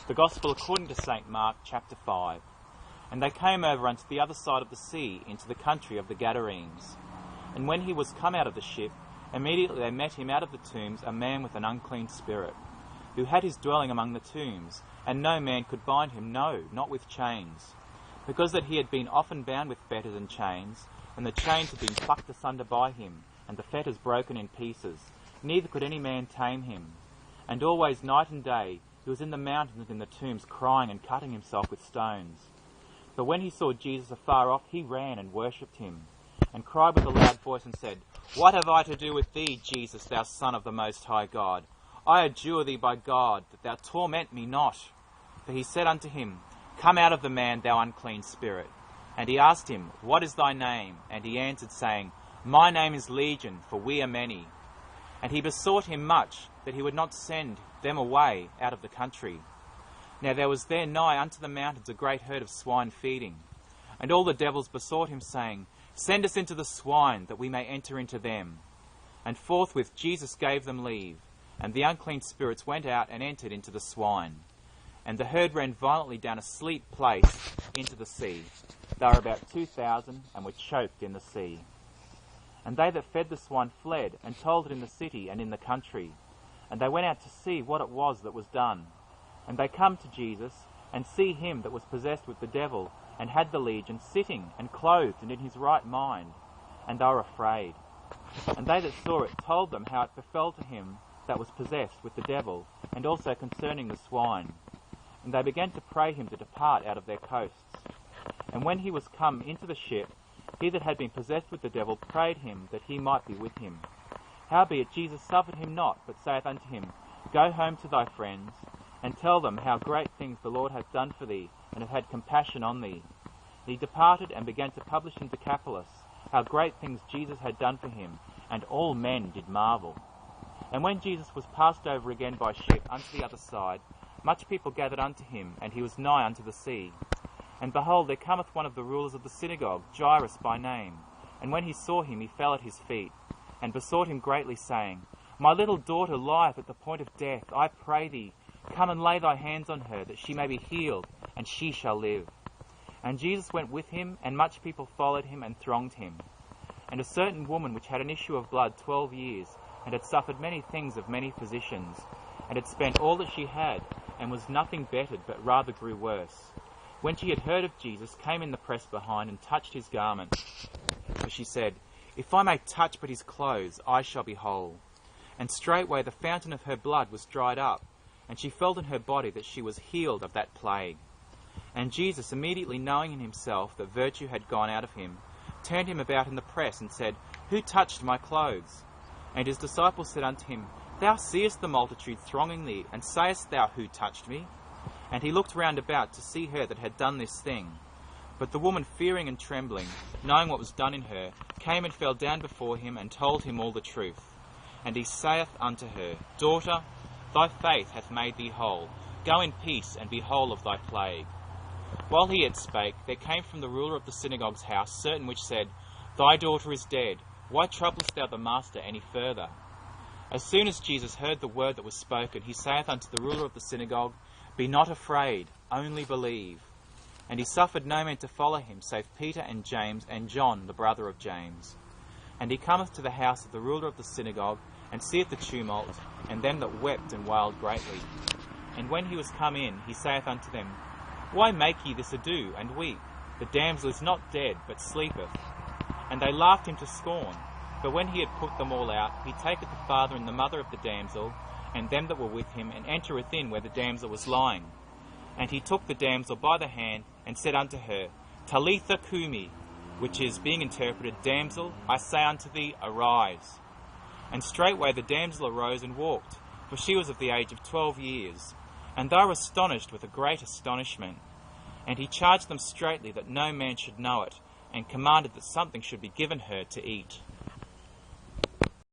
The Gospel according to St. Mark, chapter 5. And they came over unto the other side of the sea, into the country of the Gadarenes. And when he was come out of the ship, immediately they met him out of the tombs a man with an unclean spirit, who had his dwelling among the tombs, and no man could bind him, no, not with chains, because that he had been often bound with fetters and chains, and the chains had been plucked asunder by him, and the fetters broken in pieces, neither could any man tame him. And always night and day he was in the mountains and in the tombs, crying and cutting himself with stones. But when he saw Jesus afar off, he ran and worshipped him, and cried with a loud voice and said, What have I to do with thee, Jesus, thou Son of the Most High God? I adjure thee by God, that thou torment me not. For he said unto him, Come out of the man, thou unclean spirit. And he asked him, What is thy name? And he answered, saying, My name is Legion, for we are many. And he besought him much that he would not send them away out of the country. Now there was there nigh unto the mountains a great herd of swine feeding. And all the devils besought him, saying, Send us into the swine, that we may enter into them. And forthwith Jesus gave them leave, and the unclean spirits went out and entered into the swine. And the herd ran violently down a steep place into the sea. They were about 2,000, and were choked in the sea. And they that fed the swine fled, and told it in the city and in the country. And they went out to see what it was that was done. And they come to Jesus, and see him that was possessed with the devil, and had the legion, sitting, and clothed, and in his right mind. And they were afraid. And they that saw it told them how it befell to him that was possessed with the devil, and also concerning the swine. And they began to pray him to depart out of their coasts. And when he was come into the ship, he that had been possessed with the devil prayed him that he might be with him. Howbeit Jesus suffered him not, but saith unto him, Go home to thy friends, and tell them how great things the Lord hath done for thee, and hath had compassion on thee. And he departed, and began to publish in Decapolis how great things Jesus had done for him, and all men did marvel. And when Jesus was passed over again by ship unto the other side, much people gathered unto him, and he was nigh unto the sea. And behold, there cometh one of the rulers of the synagogue, Jairus by name. And when he saw him, he fell at his feet, and besought him greatly, saying, My little daughter lieth at the point of death. I pray thee, come and lay thy hands on her, that she may be healed, and she shall live. And Jesus went with him, and much people followed him and thronged him. And a certain woman which had an issue of blood 12 years, and had suffered many things of many physicians, and had spent all that she had, and was nothing bettered, but rather grew worse, when she had heard of Jesus, came in the press behind, and touched his garment. For she said, If I may touch but his clothes, I shall be whole. And straightway the fountain of her blood was dried up, and she felt in her body that she was healed of that plague. And Jesus, immediately knowing in himself that virtue had gone out of him, turned him about in the press, and said, Who touched my clothes? And his disciples said unto him, Thou seest the multitude thronging thee, and sayest thou, Who touched me? And he looked round about to see her that had done this thing. But the woman, fearing and trembling, knowing what was done in her, came and fell down before him, and told him all the truth. And he saith unto her, Daughter, thy faith hath made thee whole. Go in peace, and be whole of thy plague. While he yet spake, there came from the ruler of the synagogue's house certain which said, Thy daughter is dead. Why troublest thou the master any further? As soon as Jesus heard the word that was spoken, he saith unto the ruler of the synagogue, Be not afraid, only believe. And he suffered no man to follow him, save Peter and James and John, the brother of James. And he cometh to the house of the ruler of the synagogue, and seeth the tumult, and them that wept and wailed greatly. And when he was come in, he saith unto them, Why make ye this ado, and weep? The damsel is not dead, but sleepeth. And they laughed him to scorn. But when he had put them all out, he taketh the father and the mother of the damsel, and them that were with him, and entereth in where the damsel was lying. And he took the damsel by the hand, and said unto her, Talitha cumi, which is, being interpreted, Damsel, I say unto thee, arise. And straightway the damsel arose and walked, for she was of the age of 12 years. And they were astonished with a great astonishment. And he charged them straitly that no man should know it, and commanded that something should be given her to eat.